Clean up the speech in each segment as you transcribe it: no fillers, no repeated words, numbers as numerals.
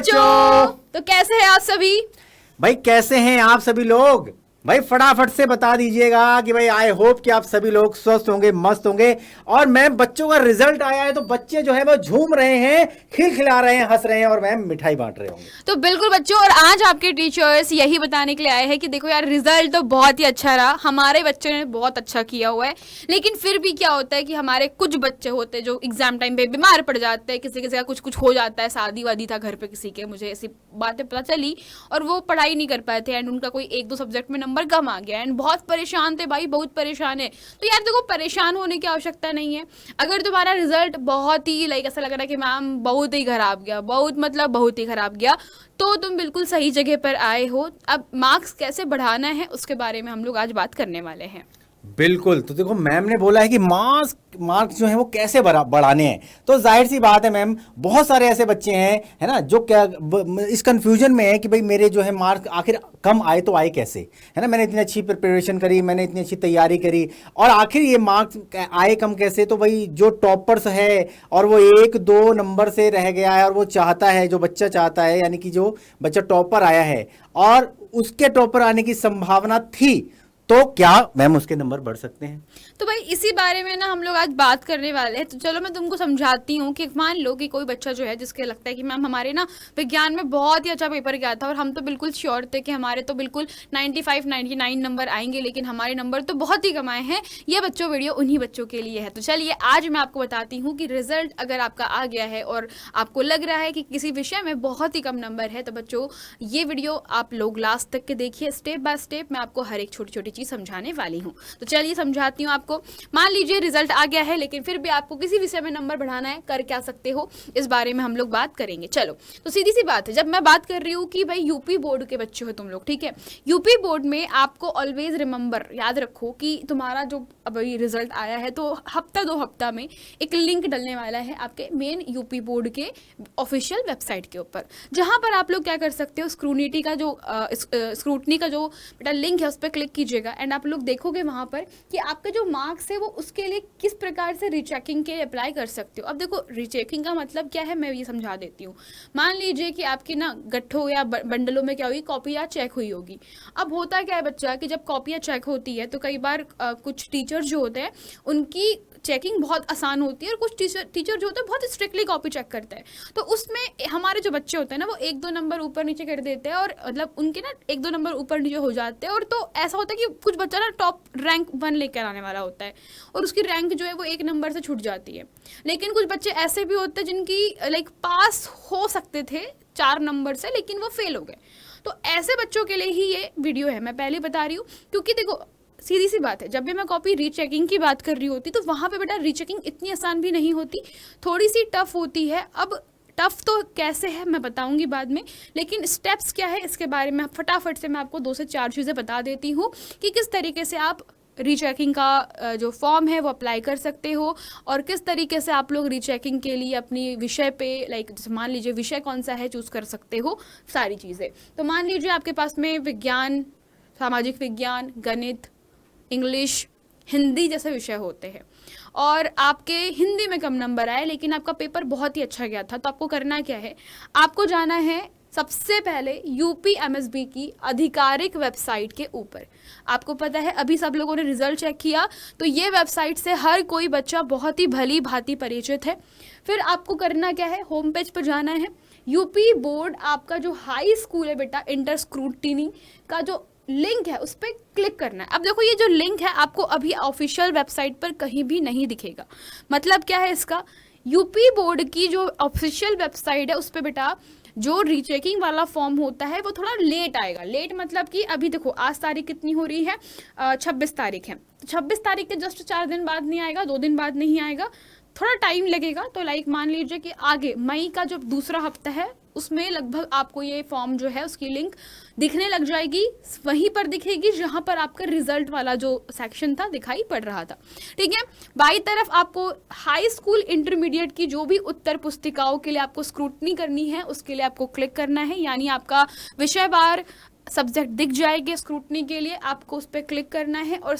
बच्चों। तो कैसे हैं आप सभी? भाई कैसे हैं आप सभी लोग? भाई फटाफट से बता दीजिएगा कि भाई आई होप कि आप सभी लोग स्वस्थ होंगे, मस्त होंगे। और मैम बच्चों का रिजल्ट आया है तो बच्चे जो है वो झूम रहे हैं, खिलखिला रहे हैं, हंस रहे हैं और मैम मिठाई बांट रहे होंगे। तो बिल्कुल बच्चों, और आज आपके टीचर्स यही बताने के लिए आए हैं कि देखो यार, रिजल्ट तो बहुत ही अच्छा रहा, हमारे बच्चों ने बहुत अच्छा किया हुआ है। लेकिन फिर भी क्या होता है कि हमारे कुछ बच्चे होते हैं जो एग्जाम टाइम पे बीमार पड़ जाते हैं, किसी किसी का कुछ कुछ हो जाता है, शादी वादी था घर पे किसी के, मुझे ऐसी बातें पता चली, और वो पढ़ाई नहीं कर पाए थे एंड उनका कोई एक दो सब्जेक्ट में नंबर कम आ गया एंड बहुत परेशान थे भाई, बहुत परेशान है। तो यार देखो, परेशान होने की आवश्यकता नहीं है। अगर तुम्हारा रिजल्ट बहुत ही ऐसा लग रहा है कि मैम बहुत ही खराब गया, बहुत ही खराब गया, तो तुम बिल्कुल सही जगह पर आए हो। अब मार्क्स कैसे बढ़ाना है उसके बारे में हम लोग आज बात करने वाले हैं। बिल्कुल। तो देखो मैम ने बोला है कि मार्क्स जो है वो कैसे बढ़ाने हैं, तो जाहिर सी बात है मैम, बहुत सारे ऐसे बच्चे हैं है ना जो क्या इस कंफ्यूजन में है कि भाई मेरे जो है मार्क्स आखिर कम आए तो आए कैसे, है ना। मैंने इतनी अच्छी प्रिपरेशन करी, मैंने इतनी अच्छी तैयारी करी और आखिर ये मार्क्स आए कम कैसे। तो भाई जो टॉपर्स है और वो 1-2 नंबर से रह गया है और वो चाहता है, जो बच्चा चाहता है, यानी कि जो बच्चा टॉपर आया है और उसके टॉपर आने की संभावना थी, तो क्या मैम उसके नंबर बढ़ सकते हैं? तो भाई इसी बारे में ना हम लोग आज बात करने वाले हैं। तो चलो मैं तुमको समझाती हूँ कि मान लो कि कोई बच्चा जो है जिसके लगता है कि मैम हमारे ना विज्ञान में बहुत ही अच्छा पेपर गया था और हम तो बिल्कुल श्योर थे कि हमारे तो बिल्कुल 95-99 नंबर आएंगे, लेकिन हमारे नंबर तो बहुत ही कम आए हैं। ये बच्चों वीडियो उन्हीं बच्चों के लिए है। तो चलिए आज मैं आपको बताती हूँ कि रिजल्ट अगर आपका आ गया है और आपको लग रहा है कि किसी विषय में बहुत ही कम नंबर है, तो बच्चों ये वीडियो आप लोग लास्ट तक के देखिए। स्टेप बाय स्टेप मैं आपको हर एक छोटी छोटी चीज समझाने वाली हूँ। तो चलिए समझाती हूँ आपको। मान लीजिए रिजल्ट आ गया है, लेकिन फिर भी आपको किसी विषय में नंबर बढ़ाना है, कर क्या सकते हो इस बारे में हम लोग बात करेंगे। चलो, तो सीधी सी बात है, जब मैं बात कर रही हूँ कि भाई यूपी बोर्ड के बच्चे हो तुम लोग, ठीक है। यूपी बोर्ड में आपको ऑलवेज रिमेंबर, याद रखो कि तुम्हारा जो अभी रिजल्ट आया है तो हफ्ता 2 हफ्ता में एक लिंक डलने वाला है आपके मेन यूपी बोर्ड के ऑफिशियल वेबसाइट के ऊपर, जहां पर आप लोग क्या कर सकते हो, स्क्रूटनी का जो बेटा लिंक है उस पर क्लिक कीजिएगा एंड आप लोग देखोगे वहां पर कि आपके जो मार्क्स है वो उसके लिए किस प्रकार से रीचेकिंग के अप्लाई कर सकते हो। अब देखो रीचेकिंग का मतलब क्या है, मैं ये समझा देती हूँ। मान लीजिए कि आपकी ना गट्ठों या बंडलों में क्या हुई, कॉपियाँ चेक हुई होगी। अब होता क्या है बच्चा कि जब कॉपियाँ चेक होती है तो कई बार कुछ टीचर जो होते हैं उनकी चेकिंग बहुत आसान होती है और कुछ टीचर जो होते हैं बहुत स्ट्रिक्टली कॉपी चेक करते हैं। तो उसमें हमारे जो बच्चे होते हैं ना वो 1-2 नंबर ऊपर नीचे कर देते हैं और मतलब उनके ना 1-2 नंबर ऊपर नीचे हो जाते हैं। और तो ऐसा होता है कि कुछ बच्चा ना टॉप रैंक 1 लेकर आने वाला होता है और उसकी रैंक जो है वो 1 नंबर से छूट जाती है। लेकिन कुछ बच्चे ऐसे भी होते हैं जिनकी पास हो सकते थे 4 नंबर से, लेकिन वो फेल हो गए। तो ऐसे बच्चों के लिए ही ये वीडियो है, मैं पहले बता रही हूँ। क्योंकि देखो सीधी सी बात है, जब भी मैं कॉपी रीचेकिंग की बात कर रही होती तो वहाँ पे बेटा रीचेकिंग इतनी आसान भी नहीं होती, थोड़ी सी टफ होती है। अब टफ तो कैसे है मैं बताऊंगी बाद में, लेकिन स्टेप्स क्या है इसके बारे में फटाफट से मैं आपको 2 से 4 चीज़ें बता देती हूँ कि किस तरीके से आप रीचेकिंग का जो फॉर्म है वो अप्लाई कर सकते हो और किस तरीके से आप लोग रीचेकिंग के लिए अपनी विषय पे जैसे मान लीजिए विषय कौन सा है चूज़ कर सकते हो, सारी चीज़ें। तो मान लीजिए आपके पास में विज्ञान, सामाजिक विज्ञान, गणित, इंग्लिश, हिंदी जैसे विषय होते हैं और आपके हिंदी में कम नंबर आए लेकिन आपका पेपर बहुत ही अच्छा गया था, तो आपको करना क्या है, आपको जाना है सबसे पहले UPMSB की आधिकारिक वेबसाइट के ऊपर। आपको पता है अभी सब लोगों ने रिजल्ट चेक किया तो ये वेबसाइट से हर कोई बच्चा बहुत ही भली भांति परिचित है। फिर आपको करना क्या है, होम पेज पर जाना है। यूपी बोर्ड आपका जो हाई स्कूल है बेटा, इंटर स्क्रूटनी का जो लिंक है उस पर क्लिक करना है। अब देखो ये जो लिंक है आपको अभी ऑफिशियल वेबसाइट पर कहीं भी नहीं दिखेगा। मतलब क्या है इसका, यूपी बोर्ड की जो ऑफिशियल वेबसाइट है उस पर बेटा जो रीचेकिंग वाला फॉर्म होता है वो थोड़ा लेट आएगा। लेट मतलब कि अभी देखो आज तारीख कितनी हो रही है, 26 तारीख है। 26 तारीख के जस्ट 4 दिन बाद नहीं आएगा, 2 दिन बाद नहीं आएगा, थोड़ा टाइम लगेगा। तो मान लीजिए कि आगे मई का जो दूसरा हफ्ता है उसमें लगभग आपको ये फॉर्म जो है उसकी लिंक दिखने लग जाएगी, वहीं पर दिखेगी जहां पर आपका रिजल्ट वाला जो सेक्शन था दिखाई पड़ रहा था, ठीक है। बाई तरफ आपको हाई स्कूल इंटरमीडिएट की जो भी उत्तर पुस्तिकाओं के लिए आपको स्क्रूटनी करनी है उसके लिए आपको क्लिक करना है, यानी आपका विषयवार सब्जेक्ट दिख जाएंगे स्क्रूटनी के लिए, आपको उस पर क्लिक करना है और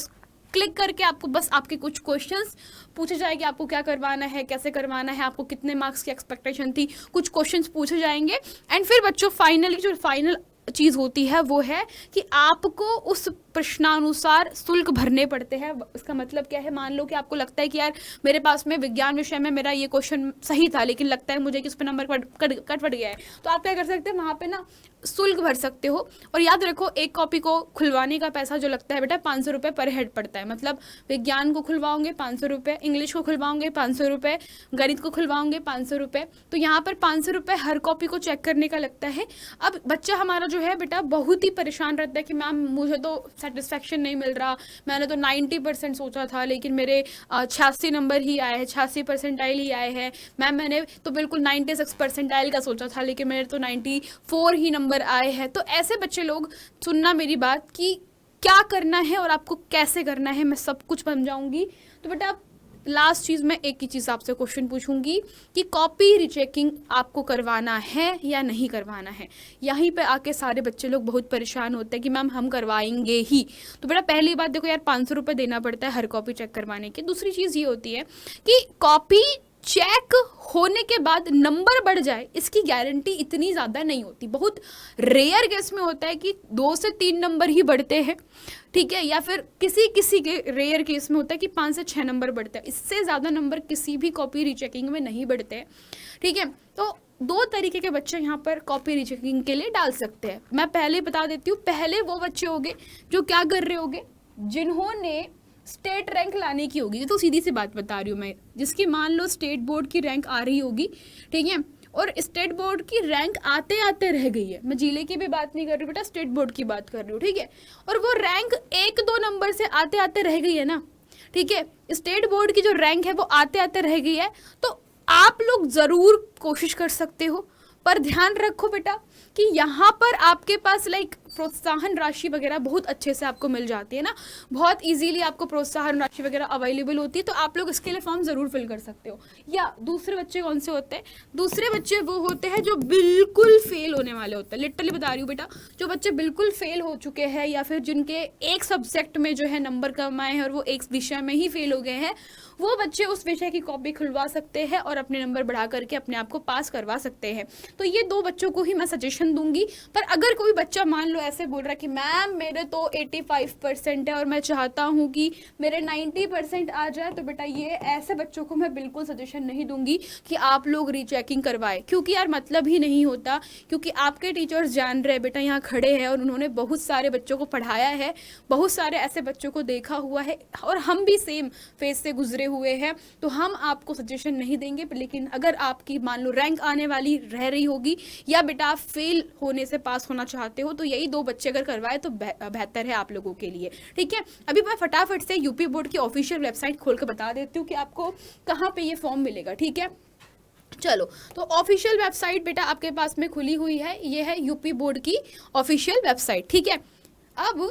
क्लिक करके आपको बस आपके कुछ क्वेश्चंस पूछे जाएंगे, आपको क्या करवाना है, कैसे करवाना है, आपको कितने मार्क्स की एक्सपेक्टेशन थी, कुछ क्वेश्चंस पूछे जाएंगे। एंड फिर बच्चों फाइनली जो फाइनल चीज़ होती है वो है कि आपको उस प्रश्नानुसार शुल्क भरने पड़ते हैं। इसका मतलब क्या है, मान लो कि आपको लगता है कि यार मेरे पास में विज्ञान विषय में मेरा ये क्वेश्चन सही था लेकिन लगता है मुझे कि उस पर नंबर कट पड़ गया है, तो आप क्या कर सकते हैं, वहाँ पे ना शुल्क भर सकते हो। और याद रखो, एक कॉपी को खुलवाने का पैसा जो लगता है बेटा 500 रुपये पर हेड पड़ता है। मतलब विज्ञान को खुलवाओगे 500 रुपये, इंग्लिश को खुलवाओगे 500 रुपये, गणित को खुलवाओगे 500 रुपये, तो यहाँ पर 500 रुपये हर कॉपी को चेक करने का लगता है। अब बच्चा हमारा जो है बेटा बहुत ही परेशान रहता है कि मैम मुझे तो सेटिस्फेक्शन नहीं मिल रहा, मैंने तो 90% सोचा था लेकिन मेरे 86 नंबर ही आए हैं, 86 परसेंटाइल ही आए हैं। मैम मैंने तो बिल्कुल 96 परसेंटाइल का सोचा था लेकिन मेरे तो 94 ही नंबर आए हैं। तो ऐसे बच्चे लोग सुनना मेरी बात कि क्या करना है और आपको कैसे करना है, मैं सब कुछ समझाऊंगी। तो बेटा लास्ट चीज़ मैं एक ही चीज़ आपसे क्वेश्चन पूछूंगी कि कॉपी रीचेकिंग आपको करवाना है या नहीं करवाना है। यहीं पे आके सारे बच्चे लोग बहुत परेशान होते हैं कि मैम हम करवाएंगे ही। तो बेटा पहली बात देखो यार, 500 रुपये देना पड़ता है हर कॉपी चेक करवाने की। दूसरी चीज़ ये होती है कि कॉपी चेक होने के बाद नंबर बढ़ जाए, इसकी गारंटी इतनी ज़्यादा नहीं होती। बहुत रेयर केस में होता है कि 2 से 3 नंबर ही बढ़ते हैं, ठीक है, या फिर किसी किसी के रेयर केस में होता है कि 5 से 6 नंबर बढ़ते हैं। इससे ज़्यादा नंबर किसी भी कॉपी रीचेकिंग में नहीं बढ़ते हैं, ठीक है। तो 2 तरीके के बच्चे यहाँ पर कॉपी रीचेकिंग के लिए डाल सकते हैं। मैं पहले बता देती हूँ, पहले वो बच्चे होंगे जो क्या कर रहे होंगे, जिन्होंने स्टेट रैंक लाने की होगी। तो सीधी सी बात बता रही हूँ मैं, जिसकी मान लो स्टेट बोर्ड की रैंक आ रही होगी, ठीक है, और स्टेट बोर्ड की रैंक आते आते रह गई है। मैं जिले की भी बात नहीं कर रही बेटा, स्टेट बोर्ड की बात कर रही हूँ, ठीक है। और वो रैंक 1-2 नंबर से आते आते रह गई है ना, ठीक है, स्टेट बोर्ड की जो रैंक है वो आते आते रह गई है। तो आप लोग ज़रूर कोशिश कर सकते हो, पर ध्यान रखो बेटा कि यहाँ पर आपके पास प्रोत्साहन राशि वगैरह बहुत अच्छे से आपको मिल जाती है ना, बहुत इजीली आपको प्रोत्साहन राशि वगैरह अवेलेबल होती है। तो आप लोग इसके लिए फॉर्म ज़रूर फिल कर सकते हो। या दूसरे बच्चे कौन से होते हैं, दूसरे बच्चे वो होते हैं जो बिल्कुल फेल होने वाले होते हैं। लिटरली बता रही हूँ बेटा, जो बच्चे बिल्कुल फेल हो चुके हैं या फिर जिनके एक सब्जेक्ट में जो है नंबर कम आए हैं और वो एक विषय में ही फेल हो गए हैं, वो बच्चे उस विषय की कॉपी खुलवा सकते हैं और अपने नंबर बढ़ा करके अपने आप को पास करवा सकते हैं। तो ये 2 बच्चों को ही मैं सजेशन दूंगी। पर अगर कोई बच्चा मान लो ऐसे बोल रहा है कि मैम मेरे तो 85% है और मैं चाहता हूँ कि मेरे 90% आ जाए, तो बेटा ये ऐसे बच्चों को मैं बिल्कुल सजेशन नहीं दूंगी कि आप लोग रीचेकिंग करवाए, क्योंकि यार मतलब ही नहीं होता। क्योंकि आपके टीचर्स जान रहे हैं बेटा, यहाँ खड़े हैं और उन्होंने बहुत सारे बच्चों को पढ़ाया है, बहुत सारे ऐसे बच्चों को देखा हुआ है और हम भी सेम फेज से गुजरे हुए हैं। तो हम आपको सजेशन नहीं देंगे, लेकिन अगर आपकी मान लो रैंक आने वाली रह रही होगी या बेटा आप फेल होने से पास होना चाहते हो, तो यही 2 बच्चे अगर करवाए तो बेहतर है आप लोगों के लिए, ठीक है। अभी मैं फटाफट से यूपी बोर्ड की ऑफिशियल वेबसाइट खोल कर बता देती हूँ कि आपको कहाँ पे ये फॉर्म मिलेगा, ठीक है। चलो, तो ऑफिशियल वेबसाइट बेटा आपके पास में खुली हुई है, ये है यूपी बोर्ड की ऑफिशियल वेबसाइट, ठीक है। अब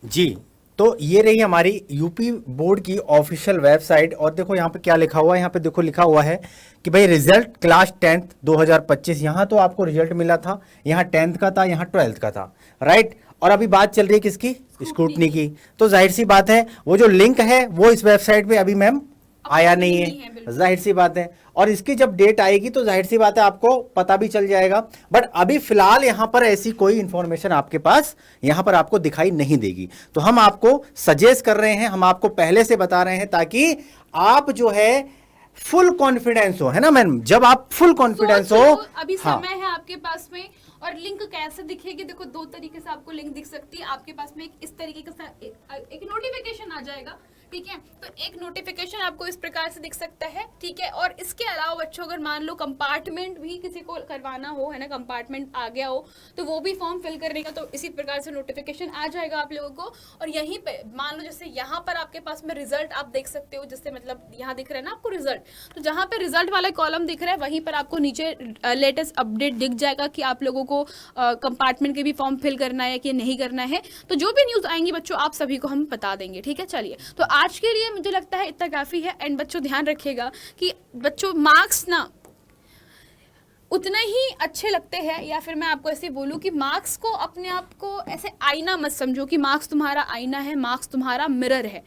जी, तो ये रही हमारी यूपी बोर्ड की ऑफिशियल वेबसाइट। और देखो यहाँ पे क्या लिखा हुआ है, यहाँ पे देखो लिखा हुआ है कि भाई रिजल्ट क्लास 10th 2025। यहाँ तो आपको रिजल्ट मिला था, यहाँ 10th का था, यहाँ 12th का था, राइट। और अभी बात चल रही है किसकी, स्क्रूटनी की। तो जाहिर सी बात है वो जो लिंक है वो इस वेबसाइट पे अभी मैम आया नहीं है, जाहिर सी बात है। और इसकी जब डेट आएगी तो जाहिर सी बात है आपको पता भी चल जाएगा। बट अभी फिलहाल यहाँ पर ऐसी कोई इंफॉर्मेशन आपके पास यहाँ पर आपको दिखाई नहीं देगी। तो हम आपको सजेस्ट कर रहे हैं, हम आपको पहले से बता रहे हैं ताकि आप जो है फुल कॉन्फिडेंस हो, है ना मैम, जब आप फुल कॉन्फिडेंस हो। अभी समय है आपके पास में। और लिंक कैसे दिखेगी, देखो 2 तरीके से आपको लिंक दिख सकती है। आपके पास में इस तरीके का एक नोटिफिकेशन आ जाएगा, ठीक है। तो एक नोटिफिकेशन आपको इस प्रकार से दिख सकता है, ठीक है। और इसके अलावा बच्चों अगर मान लो कंपार्टमेंट भी किसी को करवाना हो, है ना, कंपार्टमेंट आ गया हो, तो वो भी फॉर्म फिल करने का तो इसी प्रकार से नोटिफिकेशन आ जाएगा आप लोगों को। और यहीं पे मान लो जैसे यहाँ पर आपके पास में रिजल्ट आप देख सकते हो, जिससे मतलब यहाँ दिख रहा है ना आपको रिजल्ट, तो जहाँ पे रिजल्ट वाला कॉलम दिख रहा है वहीं पर आपको नीचे लेटेस्ट अपडेट दिख जाएगा कि आप लोगों को कंपार्टमेंट के भी फॉर्म फिल करना है कि नहीं करना है। तो जो भी न्यूज़ आएंगी बच्चों आप सभी को हम बता देंगे, ठीक है। चलिए, तो आज के लिए मुझे लगता है इतना काफ़ी है। एंड बच्चों ध्यान रखिएगा कि बच्चों मार्क्स ना उतना ही अच्छे लगते हैं। या फिर मैं आपको ऐसे बोलूँ कि मार्क्स को अपने आप को ऐसे आईना मत समझो कि मार्क्स तुम्हारा आईना है, मार्क्स तुम्हारा मिरर है।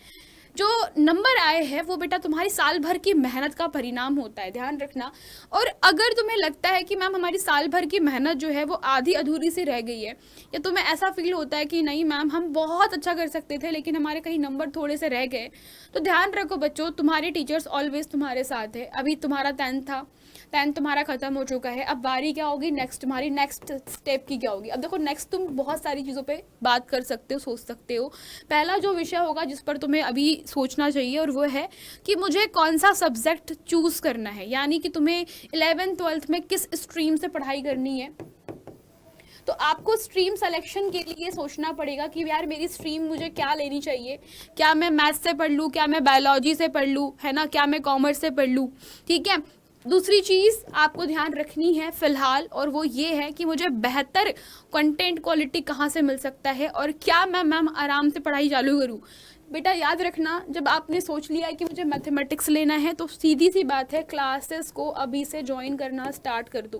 जो नंबर आए हैं वो बेटा तुम्हारी साल भर की मेहनत का परिणाम होता है, ध्यान रखना। और अगर तुम्हें लगता है कि मैम हमारी साल भर की मेहनत जो है वो आधी अधूरी सी रह गई है, या तुम्हें ऐसा फील होता है कि नहीं मैम हम बहुत अच्छा कर सकते थे लेकिन हमारे कहीं नंबर थोड़े से रह गए, तो ध्यान रखो बच्चों, तुम्हारे टीचर्स ऑलवेज तुम्हारे साथ है। अभी तुम्हारा 10th था, 10th तुम्हारा खत्म हो चुका है, अब बारी क्या होगी नेक्स्ट, तुम्हारी नेक्स्ट स्टेप की क्या होगी। अब देखो नेक्स्ट तुम बहुत सारी चीज़ों पे बात कर सकते हो, सोच सकते हो। पहला जो विषय होगा जिस पर तुम्हें अभी सोचना चाहिए और वो है कि मुझे कौन सा सब्जेक्ट चूज करना है, यानी कि तुम्हें 11th 12th में किस स्ट्रीम से पढ़ाई करनी है। तो आपको स्ट्रीम सिलेक्शन के लिए सोचना पड़ेगा कि यार मेरी स्ट्रीम मुझे क्या लेनी चाहिए, क्या मैं मैथ्स से पढ़ लूँ, क्या मैं बायोलॉजी से पढ़ लूँ, है ना, क्या मैं कॉमर्स से पढ़ लूँ, ठीक है। दूसरी चीज़ आपको ध्यान रखनी है फिलहाल, और वो ये है कि मुझे बेहतर कंटेंट क्वालिटी कहाँ से मिल सकता है और क्या मैं मैम आराम से पढ़ाई चालू करूँ। बेटा याद रखना, जब आपने सोच लिया है कि मुझे मैथमेटिक्स लेना है तो सीधी सी बात है क्लासेस को अभी से ज्वाइन करना स्टार्ट कर दो।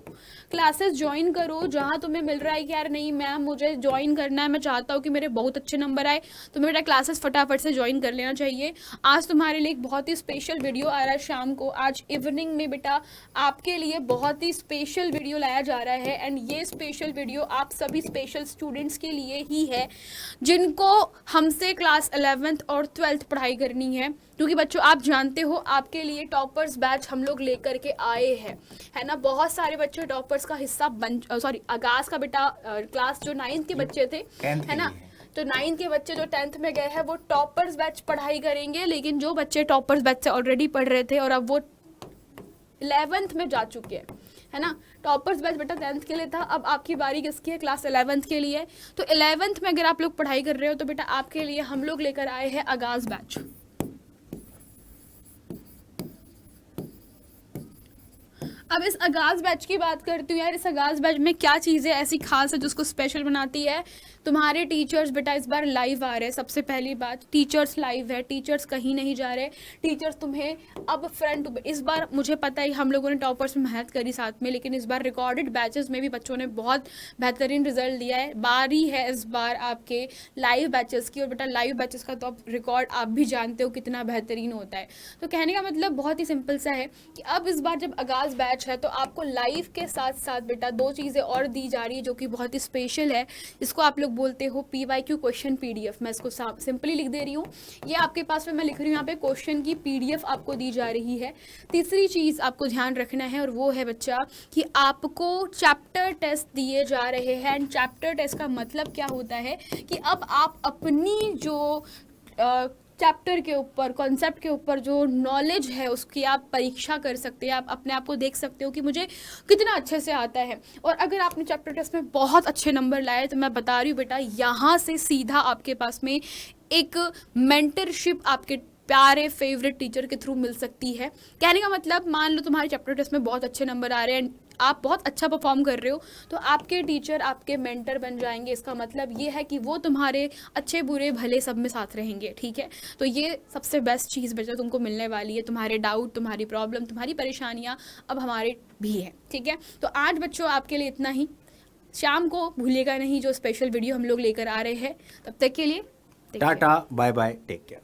क्लासेस ज्वाइन करो जहाँ तुम्हें मिल रहा है कि यार नहीं मैम मुझे ज्वाइन करना है, मैं चाहता हूँ कि मेरे बहुत अच्छे नंबर आए, तो बेटा क्लासेस फटाफट से ज्वाइन कर लेना चाहिए। आज तुम्हारे लिए एक बहुत ही स्पेशल वीडियो आ रहा है शाम को, आज इवनिंग में बेटा आपके लिए बहुत ही स्पेशल वीडियो लाया जा रहा है। एंड ये स्पेशल वीडियो आप सभी स्पेशल स्टूडेंट्स के लिए ही है जिनको हमसे क्लास 11th और 12th पढ़ाई करनी है, क्योंकि बच्चों आप जानते हो आपके लिए टॉपर्स बैच हम लोग लेकर के आए हैं, है ना। बहुत सारे बच्चे टॉपर्स का हिस्सा बन आगाज का बेटा क्लास जो 9th के बच्चे थे, है ना, तो 9th के बच्चे जो 10th में गए हैं वो टॉपर्स बैच पढ़ाई करेंगे। लेकिन जो बच्चे टॉपर्स बैच से ऑलरेडी पढ़ रहे थे और अब वो 11th में जा चुके हैं, है ना, टॉपर्स बैच बेटा 10th के लिए था, अब आपकी बारी किसकी है, क्लास 11th के लिए। तो 11th में अगर आप लोग पढ़ाई कर रहे हो तो बेटा आपके लिए हम लोग लेकर आए हैं आगाज बैच। अब इस आगाज बैच की बात करती हूँ यार, इस आगाज बैच में क्या चीज़ें ऐसी खास है जो उसको स्पेशल बनाती है। तुम्हारे टीचर्स बेटा इस बार लाइव आ रहे हैं। सबसे पहली बात, टीचर्स लाइव है, टीचर्स कहीं नहीं जा रहे, टीचर्स तुम्हें अब फ्रंट। इस बार मुझे पता है हम लोगों ने टॉपर्स में मेहनत करी साथ में, लेकिन इस बार रिकॉर्डेड बैचेस में भी बच्चों ने बहुत बेहतरीन रिजल्ट दिया है। बारी है इस बार आपके लाइव बैचेस की, और बेटा लाइव बैचेस का तो अब रिकॉर्ड आप भी जानते हो कितना बेहतरीन होता है। तो कहने का मतलब बहुत ही सिंपल सा है कि अब इस बार जब आगाज बैच है तो आपको लाइव के साथ साथ बेटा दो चीज़ें और दी जा रही है जो कि बहुत ही स्पेशल है। इसको आप लोग बोलते हो PYQ क्वेश्चन PDF। मैं इसको सिंपली लिख दे रही हूँ, ये आपके पास में मैं लिख रही हूँ यहाँ पे क्वेश्चन की PDF आपको दी जा रही है। तीसरी चीज़ आपको ध्यान रखना है और वो है बच्चा कि आपको चैप्टर टेस्ट दिए जा रहे हैं। एंड चैप्टर टेस्ट का मतलब क्या होता है कि अब आप अपनी जो चैप्टर के ऊपर, कॉन्सेप्ट के ऊपर जो नॉलेज है उसकी आप परीक्षा कर सकते हैं। आप अपने आप को देख सकते हो कि मुझे कितना अच्छे से आता है। और अगर आपने चैप्टर टेस्ट में बहुत अच्छे नंबर लाए तो मैं बता रही हूँ बेटा यहाँ से सीधा आपके पास में एक मेंटरशिप आपके प्यारे फेवरेट टीचर के थ्रू मिल सकती है। कहने का मतलब मान लो तुम्हारे चैप्टर टेस्ट में बहुत अच्छे नंबर आ रहे हैं, आप बहुत अच्छा परफॉर्म कर रहे हो, तो आपके टीचर आपके मेंटर बन जाएंगे। इसका मतलब ये है कि वो तुम्हारे अच्छे बुरे भले सब में साथ रहेंगे, ठीक है। तो ये सबसे बेस्ट चीज़ बच्चा तुमको मिलने वाली है। तुम्हारे डाउट, तुम्हारी प्रॉब्लम, तुम्हारी परेशानियाँ अब हमारे भी है, ठीक है। तो आज बच्चों आपके लिए इतना ही। शाम को भूलिएगा नहीं जो स्पेशल वीडियो हम लोग लेकर आ रहे हैं। तब तक के लिए tata, bye bye, take care.